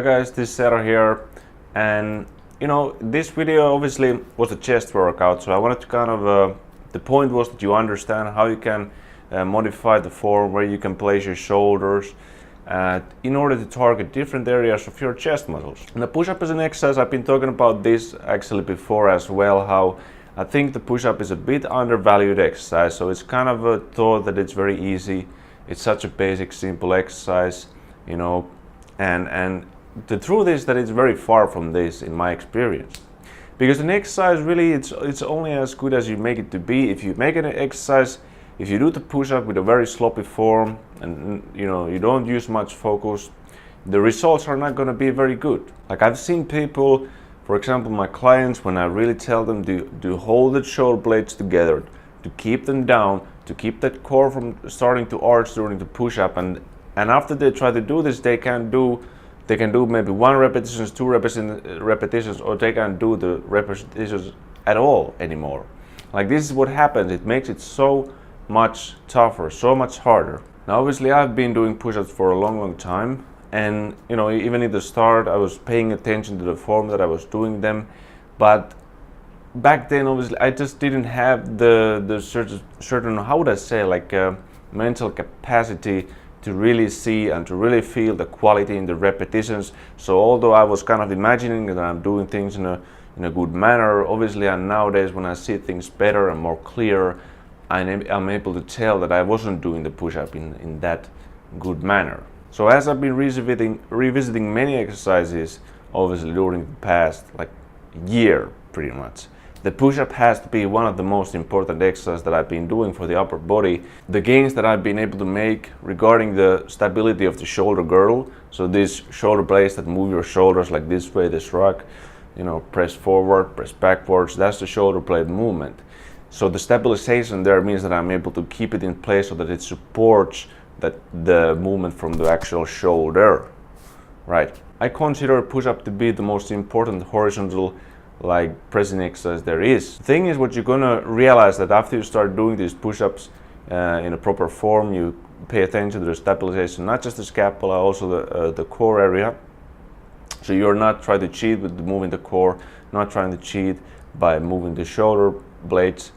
Hi guys, this is Sarah here, and this video obviously was a chest workout, so I wanted to the point was that you understand how you can modify the form, where you can place your shoulders in order to target different areas of your chest muscles. And the push-up is an exercise. I've been talking about this actually before as well, how I think the push-up is a bit undervalued exercise. So it's kind of a thought that it's very easy. It's such a basic, simple exercise, and the truth is that it's very far from this in my experience. Because an exercise really, it's only as good as you make it to be. If you make an exercise, if you do the push-up with a very sloppy form and you don't use much focus, the results are not going to be very good. Like I've seen people, for example my clients, when I really tell them to hold the shoulder blades together, to keep them down, to keep that core from starting to arch during the push-up, and after they try to do this, they can do maybe 1 repetition, 2 repetitions, or they can't do the repetitions at all anymore. Like this is what happens. It makes it so much tougher, so much harder. Now obviously I've been doing push-ups for a long time, and even at the start I was paying attention to the form that I was doing them, but back then obviously I just didn't have the certain how would I say, like mental capacity to really see and to really feel the quality in the repetitions. So although I was kind of imagining that I'm doing things in a good manner, obviously, and nowadays when I see things better and more clear, I'm able to tell that I wasn't doing the push-up in that good manner. So as I've been revisiting many exercises, obviously during the past year pretty much, the push-up has to be one of the most important exercises that I've been doing for the upper body. The gains that I've been able to make regarding the stability of the shoulder girdle, so these shoulder blades that move your shoulders like this way, this shrug, press forward, press backwards, that's the shoulder blade movement. So the stabilization there means that I'm able to keep it in place so that it supports the movement from the actual shoulder, right? I consider push-up to be the most important horizontal pressing exercise there is. The thing is, what you're gonna realize that after you start doing these push-ups in a proper form, you pay attention to the stabilization, not just the scapula, also the core area. So you're not trying to cheat with moving the core, not trying to cheat by moving the shoulder blades.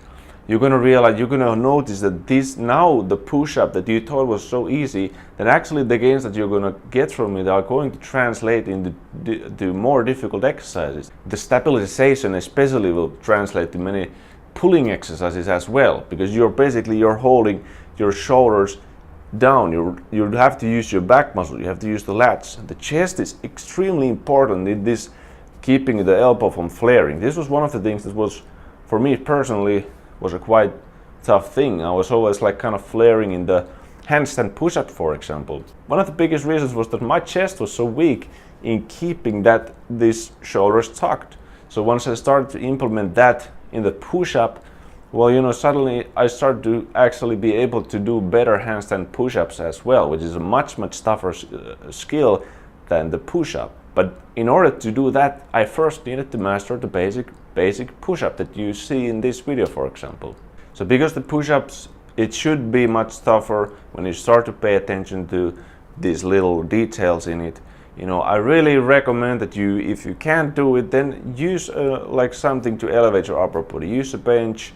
You're gonna notice that the push-up that you thought was so easy, that actually the gains that you're gonna get from it are going to translate into more difficult exercises. The stabilization especially will translate to many pulling exercises as well, because you're holding your shoulders down. You have to use your back muscle, you have to use the lats. The chest is extremely important in this, keeping the elbow from flaring. This was one of the things that was, for me personally, was a quite tough thing. I was always kind of flaring in the handstand push-up, for example. One of the biggest reasons was that my chest was so weak in keeping these shoulders tucked. So once I started to implement that in the push-up, well, suddenly I started to actually be able to do better handstand push-ups as well, which is a much tougher skill than the push-up. But in order to do that, I first needed to master the basic push-up that you see in this video, for example. So because the push-ups, it should be much tougher when you start to pay attention to these little details in it. I really recommend that if you can't do it, then use something to elevate your upper body. Use a bench,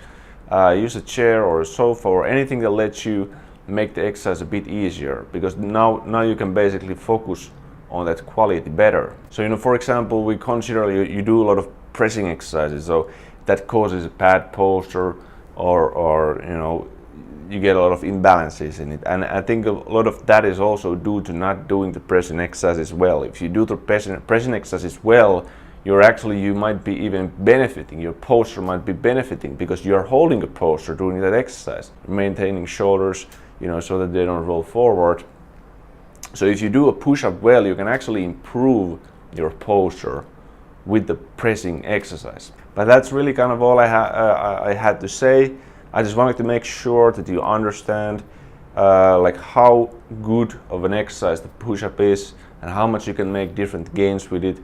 use a chair or a sofa or anything that lets you make the exercise a bit easier, because now you can basically focus on that quality better. So for example, we consider you do a lot of pressing exercises, so that causes a bad posture, or you get a lot of imbalances in it, and I think a lot of that is also due to not doing the pressing exercises well. If you do the pressing exercises well, you might be even benefiting, your posture might be benefiting, because you're holding a posture during that exercise, maintaining shoulders so that they don't roll forward. So if you do a push-up well, you can actually improve your posture with the pressing exercise. But that's really kind of all I had to say. I just wanted to make sure that you understand how good of an exercise the push-up is, and how much you can make different gains with it,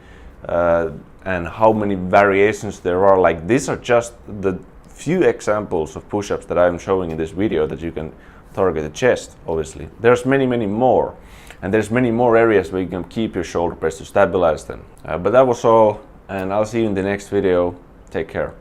and how many variations there are. These are just the few examples of push-ups that I'm showing in this video that you can target the chest. Obviously there's many more. And there's many more areas where you can keep your shoulder press to stabilize them. But that was all, and I'll see you in the next video. Take care.